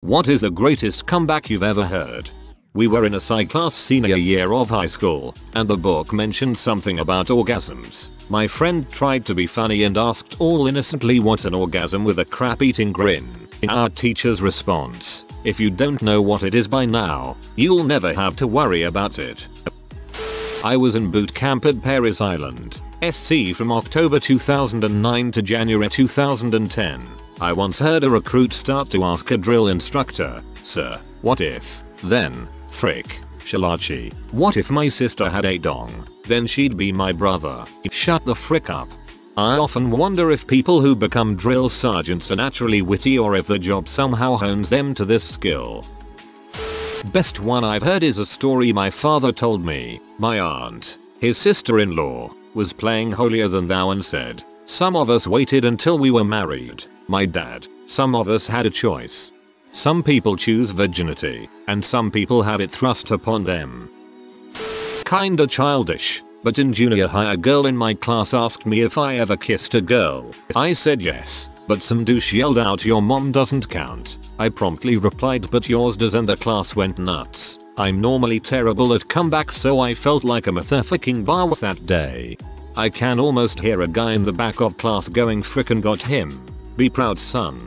What is the greatest comeback you've ever heard? We were in a psych class senior year of high school, and the book mentioned something about orgasms. My friend tried to be funny and asked all innocently what's an orgasm with a crap-eating grin. Our teacher's response: if you don't know what it is by now, you'll never have to worry about it. I was in boot camp at Paris Island, SC from October 2009 to January 2010. I once heard a recruit start to ask a drill instructor, "Sir, what if, then, frick, Shalachi, what if my sister had a dong? Then she'd be my brother." Shut the frick up. I often wonder if people who become drill sergeants are naturally witty or if the job somehow hones them to this skill. Best one I've heard is a story my father told me. My aunt, his sister-in-law, was playing holier than thou and said, "Some of us waited until we were married." My dad, "Some of us had a choice. Some people choose virginity, and some people have it thrust upon them." Kinda childish, but in junior high a girl in my class asked me if I ever kissed a girl. I said yes, but some douche yelled out, "Your mom doesn't count." I promptly replied, "But yours does," and the class went nuts. I'm normally terrible at comebacks, so I felt like a motherfucking boss that day. I can almost hear a guy in the back of class going, "Frickin' got him. Be proud, son."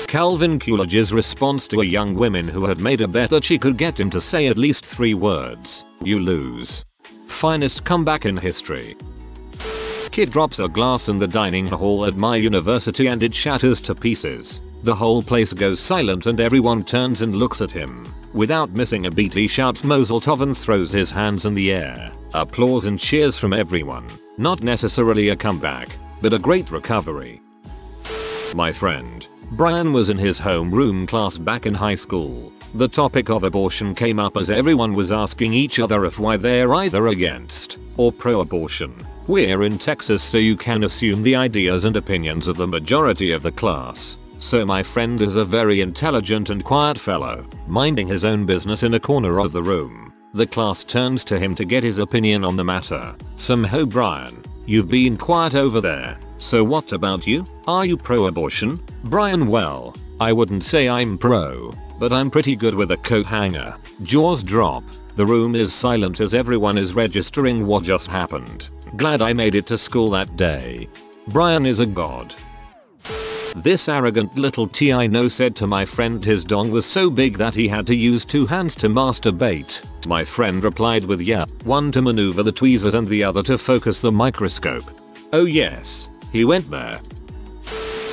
Calvin Coolidge's response to a young woman who had made a bet that she could get him to say at least 3 words: "You lose." Finest comeback in history. Kid drops a glass in the dining hall at my university and it shatters to pieces. The whole place goes silent and everyone turns and looks at him. Without missing a beat he shouts Mazel Tov and throws his hands in the air. Applause and cheers from everyone. Not necessarily a comeback, but a great recovery. My friend Brian was in his homeroom class back in high school. The topic of abortion came up as everyone was asking each other if why they're either against or pro-abortion. We're in Texas, so you can assume the ideas and opinions of the majority of the class. So my friend is a very intelligent and quiet fellow, minding his own business in a corner of the room. The class turns to him to get his opinion on the matter. "Somehow, Brian, you've been quiet over there. So what about you? Are you pro-abortion?" Brian: "Well, I wouldn't say I'm pro, but I'm pretty good with a coat hanger." Jaws drop. The room is silent as everyone is registering what just happened. Glad I made it to school that day. Brian is a god. This arrogant little T I know said to my friend his dong was so big that he had to use 2 hands to masturbate. My friend replied with "Yeah, one to maneuver the tweezers and the other to focus the microscope." Oh yes, he went there.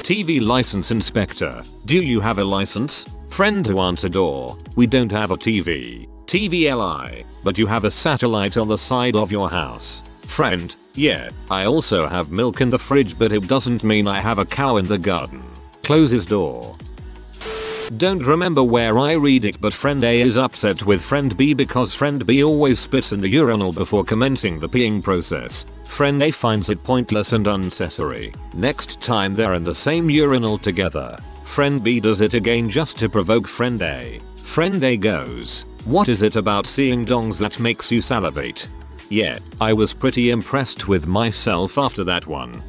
TV license inspector: "Do you have a license?" Friend who answered, "Or, we don't have a TV. TVLI, but you have a satellite on the side of your house." Friend: "Yeah, I also have milk in the fridge, but it doesn't mean I have a cow in the garden." Closes door. Don't remember where I read it, but friend A is upset with friend B because friend B always spits in the urinal before commencing the peeing process. Friend A finds it pointless and unnecessary. Next time they're in the same urinal together, friend B does it again just to provoke friend A. Friend A goes, "What is it about seeing dongs that makes you salivate?" Yeah, I was pretty impressed with myself after that one.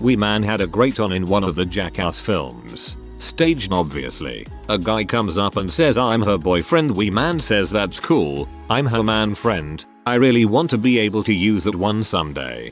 Wee Man had a great on in one of the Jackass films. Staged obviously. A guy comes up and says, "I'm her boyfriend." Wee Man says, "That's cool. I'm her man friend. I really want to be able to use that one someday."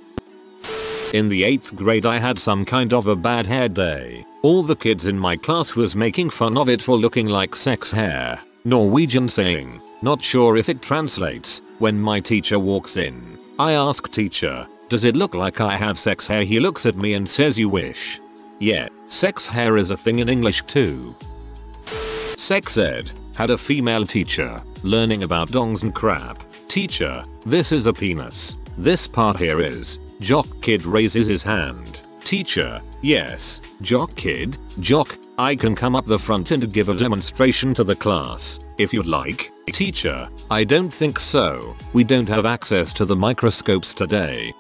In the 8th grade I had some kind of a bad hair day. All the kids in my class was making fun of it for looking like sex hair. Norwegian saying, not sure if it translates. When my teacher walks in, I ask teacher, "Does it look like I have sex hair?" He looks at me and says, "You wish." Yeah, sex hair is a thing in English too. Sex ed. Had a female teacher, learning about dongs and crap. Teacher: "This is a penis. This part here is." Jock kid raises his hand. Teacher: "Yes, Jock kid. Jock, I can come up the front and give a demonstration to the class, if you'd like." Teacher: "I don't think so. We don't have access to the microscopes today."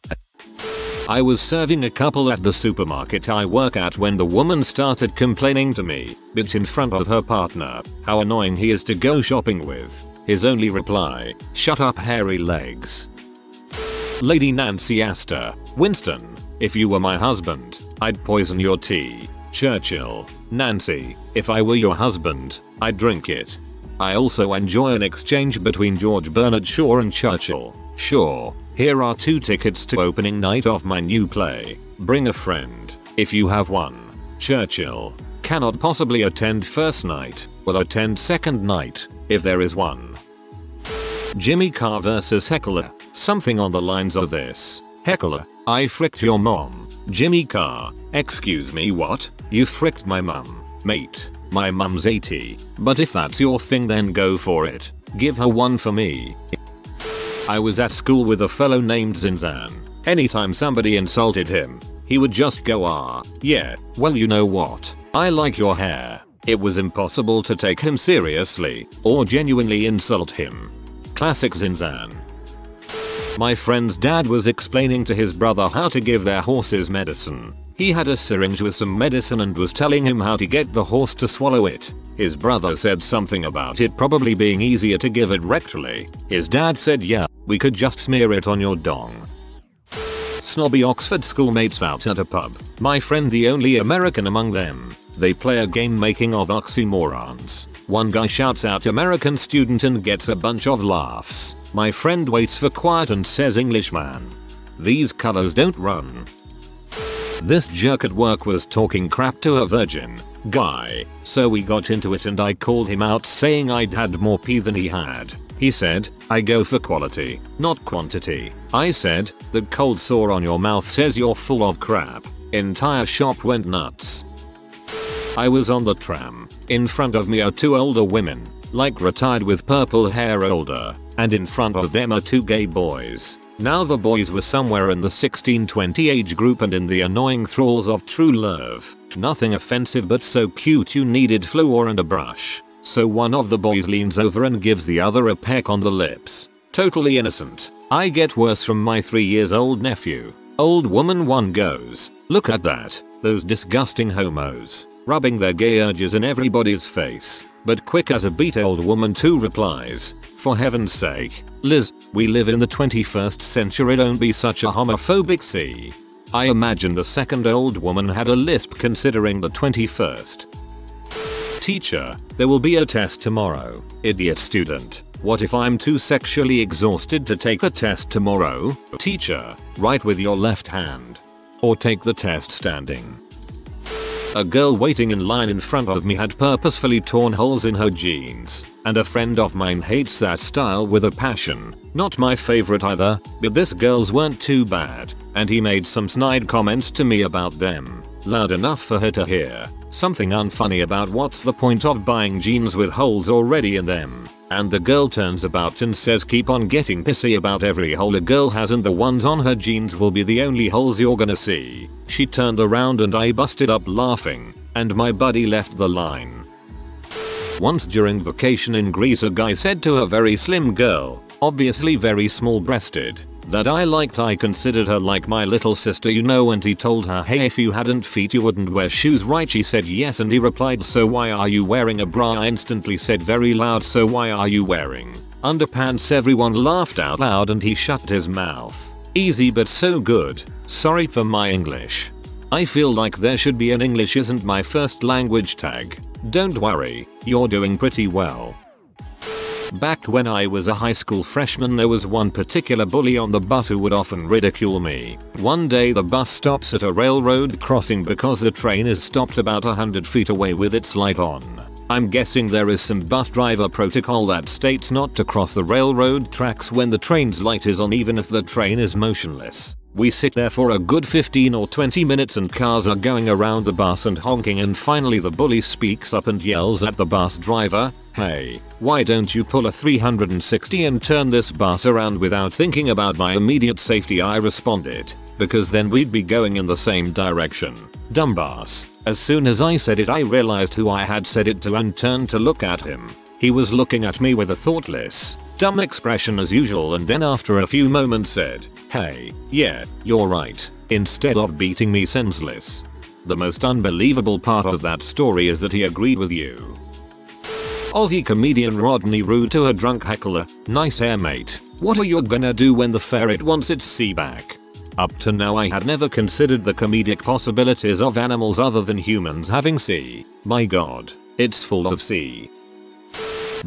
I was serving a couple at the supermarket I work at when the woman started complaining to me, but in front of her partner, how annoying he is to go shopping with. His only reply: "Shut up, hairy legs." Lady Nancy Astor: "Winston, if you were my husband, I'd poison your tea." Churchill. Nancy, if I were your husband, I'd drink it. I also enjoy an exchange between George Bernard Shaw and Churchill. Sure, here are 2 tickets to opening night of my new play. Bring a friend, if you have one. Churchill. Cannot possibly attend first night, will attend second night, if there is one. Jimmy Carr vs Heckler. Something on the lines of this. Heckler, I fricked your mom. Jimmy Carr, excuse me, what? You fricked my mum. Mate, my mum's 80, but if that's your thing then go for it. Give her one for me. I was at school with a fellow named Zinzan. Anytime somebody insulted him, he would just go yeah, well you know what, I like your hair. It was impossible to take him seriously or genuinely insult him. Classic Zinzan. My friend's dad was explaining to his brother how to give their horses medicine. He had a syringe with some medicine and was telling him how to get the horse to swallow it. His brother said something about it probably being easier to give it rectally. His dad said, yeah, we could just smear it on your dong. Snobby Oxford schoolmates out at a pub. My friend the only American among them. They play a game making of oxymorons. One guy shouts out American student and gets a bunch of laughs. My friend waits for quiet and says Englishman. These colors don't run. This jerk at work was talking crap to a virgin guy, so we got into it and I called him out saying I'd had more pee than he had. He said, I go for quality, not quantity. I said, the cold sore on your mouth says you're full of crap. Entire shop went nuts. I was on the tram. In front of me are 2 older women, like retired with purple hair older, and in front of them are 2 gay boys. Now the boys were somewhere in the 16-20 age group and in the annoying thralls of true love. Nothing offensive but so cute you needed flour and a brush. So one of the boys leans over and gives the other a peck on the lips. Totally innocent. I get worse from my 3-year-old nephew. Old woman 1 goes, look at that, those disgusting homos, rubbing their gay urges in everybody's face. But quick as a beat old woman 2 replies, for heaven's sake, Liz, we live in the 21st century, don't be such a homophobic see. I imagine the second old woman had a lisp considering the 21st. Teacher, there will be a test tomorrow. Idiot student, what if I'm too sexually exhausted to take a test tomorrow? Teacher, write with your left hand. Or take the test standing. A girl waiting in line in front of me had purposefully torn holes in her jeans, and a friend of mine hates that style with a passion. Not my favorite either, but this girl's weren't too bad, and he made some snide comments to me about them, loud enough for her to hear. Something unfunny about what's the point of buying jeans with holes already in them. And the girl turns about and says keep on getting pissy about every hole a girl has and the ones on her jeans will be the only holes you're gonna see. She turned around and I busted up laughing, and my buddy left the line. Once during vacation in Greece a guy said to a very slim girl, obviously very small breasted, that I liked. I considered her like my little sister you know, and he told her hey if you hadn't feet you wouldn't wear shoes right? She said yes and he replied so why are you wearing a bra? I instantly said very loud so why are you wearing underpants? Everyone laughed out loud and he shut his mouth. Easy but so good. Sorry for my English. I feel like there should be an English isn't my first language tag. Don't worry, you're doing pretty well. Back when I was a high school freshman there was one particular bully on the bus who would often ridicule me. One day the bus stops at a railroad crossing because the train is stopped about 100 feet away with its light on. I'm guessing there is some bus driver protocol that states not to cross the railroad tracks when the train's light is on even if the train is motionless. We sit there for a good 15 or 20 minutes and cars are going around the bus and honking, and finally the bully speaks up and yells at the bus driver, hey, why don't you pull a 360 and turn this bus around? Without thinking about my immediate safety I responded, because then we'd be going in the same direction. Dumbass. As soon as I said it I realized who I had said it to and turned to look at him. He was looking at me with a thoughtless, dumb expression as usual, and then after a few moments said, hey, yeah, you're right, instead of beating me senseless. The most unbelievable part of that story is that he agreed with you. Aussie comedian Rodney rude to a drunk heckler, nice hair mate, what are you gonna do when the ferret wants its sea back? Up to now I had never considered the comedic possibilities of animals other than humans having C. My god, it's full of C.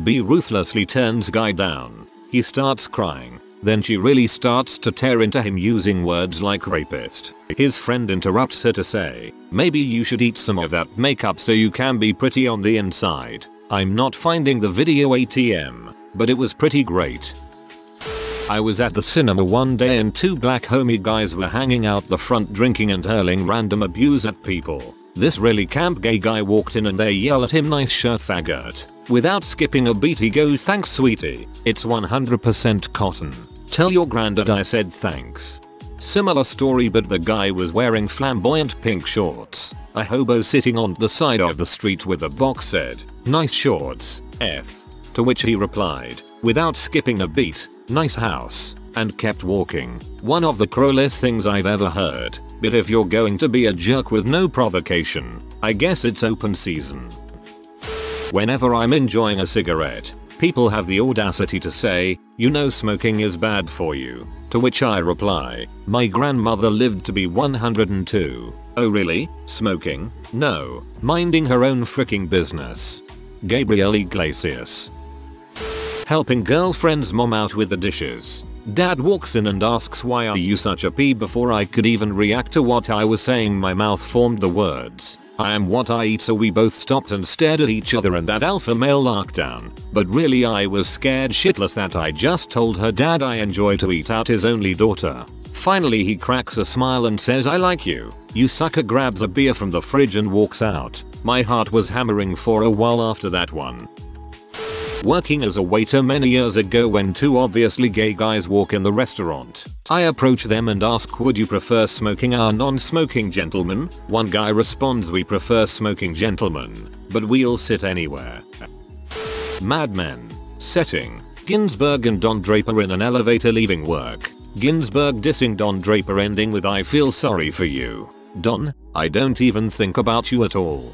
B ruthlessly turns guy down. He starts crying. Then she really starts to tear into him using words like rapist. His friend interrupts her to say, maybe you should eat some of that makeup so you can be pretty on the inside. I'm not finding the video ATM, but it was pretty great. I was at the cinema one day and two black homie guys were hanging out the front drinking and hurling random abuse at people. This really camp gay guy walked in and they yell at him, nice shirt faggot. Without skipping a beat he goes, thanks sweetie, it's 100% cotton. Tell your granddad I said thanks. Similar story, but the guy was wearing flamboyant pink shorts. A hobo sitting on the side of the street with a box said, nice shorts, F. To which he replied, without skipping a beat, nice house, and kept walking. One of the cruelest things I've ever heard, but if you're going to be a jerk with no provocation, I guess it's open season. Whenever I'm enjoying a cigarette, people have the audacity to say, you know smoking is bad for you. To which I reply, my grandmother lived to be 102. Oh really? Smoking? No. Minding her own freaking business. Gabriel Iglesias. Helping girlfriend's mom out with the dishes. Dad walks in and asks, why are you such a pea? Before I could even react to what I was saying, my mouth formed the words, I am what I eat. So we both stopped and stared at each other and that alpha male lockdown. But really I was scared shitless that I just told her dad I enjoy to eat out his only daughter. Finally he cracks a smile and says, I like you. You sucker, grabs a beer from the fridge and walks out. My heart was hammering for a while after that one. Working as a waiter many years ago, when two obviously gay guys walk in the restaurant, I approach them and ask, would you prefer smoking or non-smoking, gentlemen? One guy responds, we prefer smoking, gentlemen, but we'll sit anywhere. Mad Men. Setting: Ginsberg and Don Draper in an elevator leaving work. Ginsberg dissing Don Draper, ending with, I feel sorry for you, Don, I don't even think about you at all.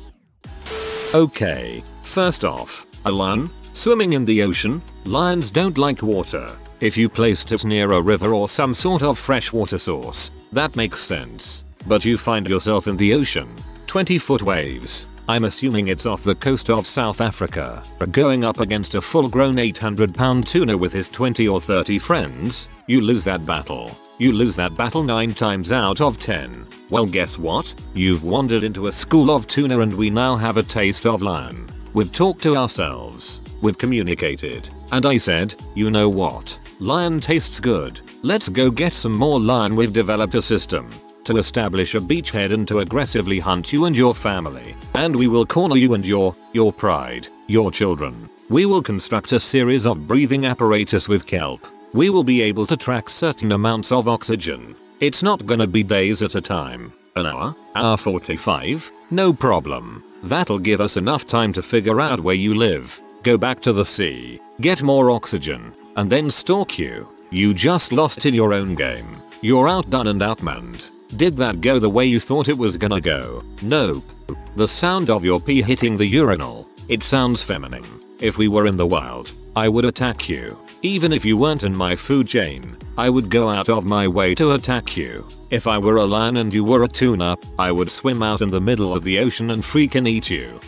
Okay, first off, a lion swimming in the ocean? Lions don't like water. If you placed it near a river or some sort of freshwater source, that makes sense. But you find yourself in the ocean, 20-foot waves, I'm assuming it's off the coast of South Africa, going up against a full-grown 800-pound tuna with his 20 or 30 friends, you lose that battle. You lose that battle 9 times out of 10. Well, guess what? You've wandered into a school of tuna and we now have a taste of lion. We've talked to ourselves. We've communicated. And I said, you know what? Lion tastes good. Let's go get some more lion. We've developed a system to establish a beachhead and to aggressively hunt you and your family. And we will corner you and your pride, your children. We will construct a series of breathing apparatus with kelp. We will be able to track certain amounts of oxygen. It's not gonna be days at a time. An hour 45? No problem. That'll give us enough time to figure out where you live, go back to the sea, get more oxygen, and then stalk you. You just lost in your own game. You're outdone and outmanned. Did that go the way you thought it was gonna go? Nope. The sound of your pee hitting the urinal, it sounds feminine. If we were in the wild, I would attack you. Even if you weren't in my food chain, I would go out of my way to attack you. If I were a lion and you were a tuna, I would swim out in the middle of the ocean and freaking eat you.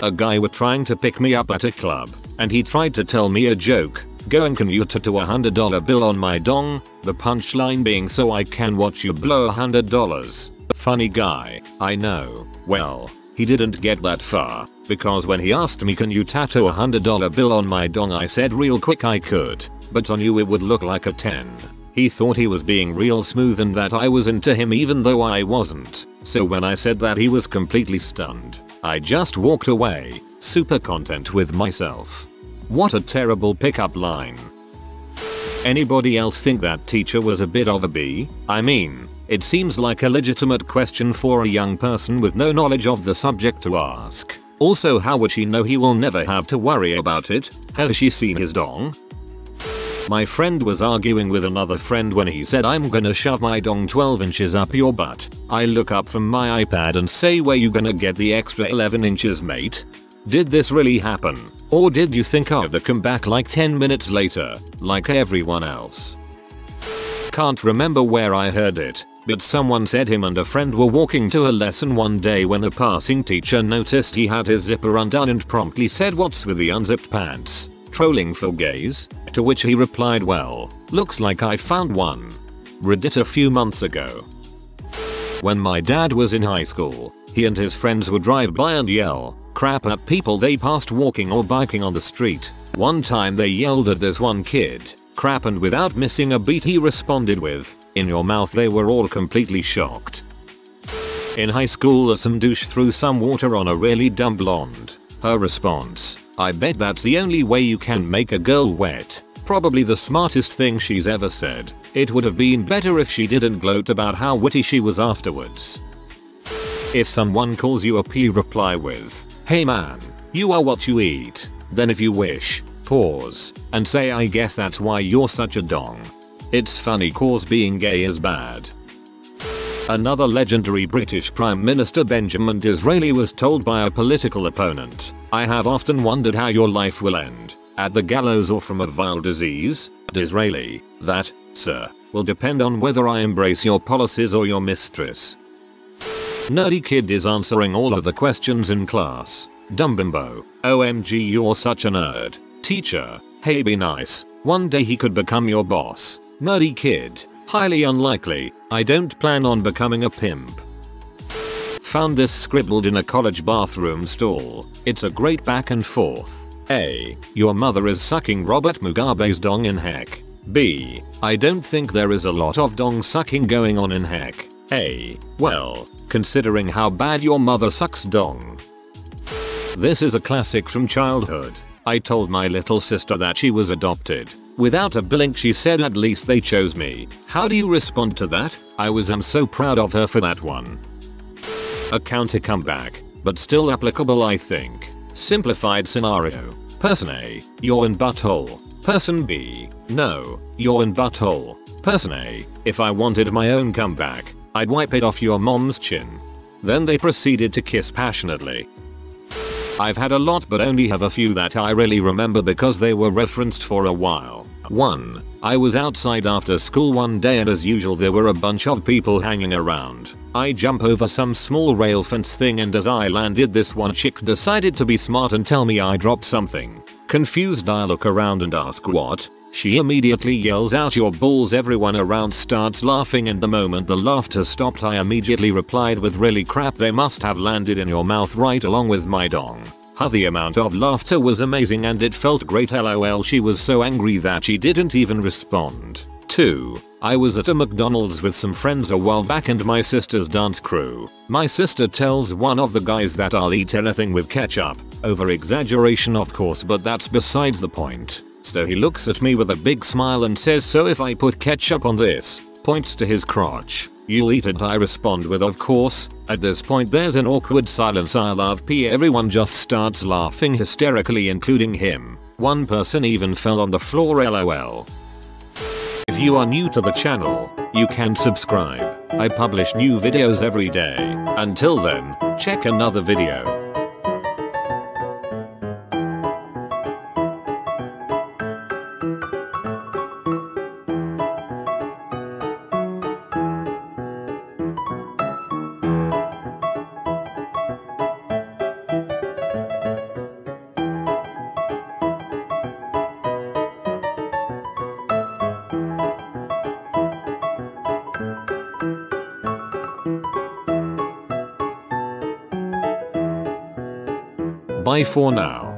A guy were trying to pick me up at a club, and he tried to tell me a joke, going, can you tattoo $100 bill on my dong? The punchline being, so I can watch you blow $100. Funny guy, I know. Well, he didn't get that far, because when he asked me, can you tattoo $100 bill on my dong, I said real quick I could, but on you it would look like a 10. He thought he was being real smooth and that I was into him even though I wasn't. So when I said that, he was completely stunned. I just walked away, super content with myself. What a terrible pickup line. Anybody else think that teacher was a bit of a B? I mean, it seems like a legitimate question for a young person with no knowledge of the subject to ask. Also, how would she know he will never have to worry about it? Has she seen his dong? My friend was arguing with another friend when he said, I'm gonna shove my dong 12 inches up your butt. I look up from my iPad and say, where you gonna get the extra 11 inches, mate? Did this really happen? Or did you think of the comeback like 10 minutes later, like everyone else? Can't remember where I heard it, but someone said him and a friend were walking to a lesson one day when a passing teacher noticed he had his zipper undone and promptly said, "What's with the unzipped pants? Trolling for gays?" To which he replied, "Well, looks like I found one." Read it a few months ago. When my dad was in high school, he and his friends would drive by and yell crap at people they passed walking or biking on the street. One time they yelled at this one kid crap, and without missing a beat he responded with, "In your mouth." They were all completely shocked. In high school, some douche threw some water on a really dumb blonde. Her response: "I bet that's the only way you can make a girl wet." Probably the smartest thing she's ever said. It would have been better if she didn't gloat about how witty she was afterwards. If someone calls you a P, reply with, "Hey man, you are what you eat." Then if you wish, pause and say, "I guess that's why you're such a dong." It's funny cause being gay is bad. Another legendary British Prime Minister, Benjamin Disraeli, was told by a political opponent, "I have often wondered how your life will end, at the gallows or from a vile disease." Disraeli: "That, sir, will depend on whether I embrace your policies or your mistress." Nerdy kid is answering all of the questions in class. Dumb bimbo: "OMG, you're such a nerd." Teacher: "Hey, be nice. One day he could become your boss." Nerdy kid: "Highly unlikely. I don't plan on becoming a pimp." Found this scribbled in a college bathroom stall. It's a great back and forth. A. Your mother is sucking Robert Mugabe's dong in heck. B. I don't think there is a lot of dong sucking going on in heck. A. Well, considering how bad your mother sucks dong. This is a classic from childhood. I told my little sister that she was adopted. Without a blink she said, "At least they chose me." How do you respond to that? I'm so proud of her for that one. A counter comeback, but still applicable I think. Simplified scenario. Person A: you're in butthole. Person B: no, you're in butthole. Person A: if I wanted my own comeback, I'd wipe it off your mom's chin. Then they proceeded to kiss passionately. I've had a lot but only have a few that I really remember because they were referenced for a while. 1. I was outside after school one day and as usual there were a bunch of people hanging around. I jump over some small rail fence thing and as I landed this one chick decided to be smart and tell me I dropped something. Confused I look around and ask what. She immediately yells out, "Your balls." Everyone around starts laughing and the moment the laughter stopped I immediately replied with, "Really crap, they must have landed in your mouth right along with my dong." The amount of laughter was amazing and it felt great, lol. She was so angry that she didn't even respond. 2. I was at a McDonald's with some friends a while back and my sister's dance crew. My sister tells one of the guys that I'll eat anything with ketchup. Over exaggeration of course, but that's besides the point. So he looks at me with a big smile and says, "So if I put ketchup on this," points to his crotch, "you'll eat it?" I respond with, "Of course." At this point there's an awkward silence. I love P. Everyone just starts laughing hysterically including him. One person even fell on the floor, lol. If you are new to the channel, you can subscribe. I publish new videos every day. Until then, check another video. Bye for now.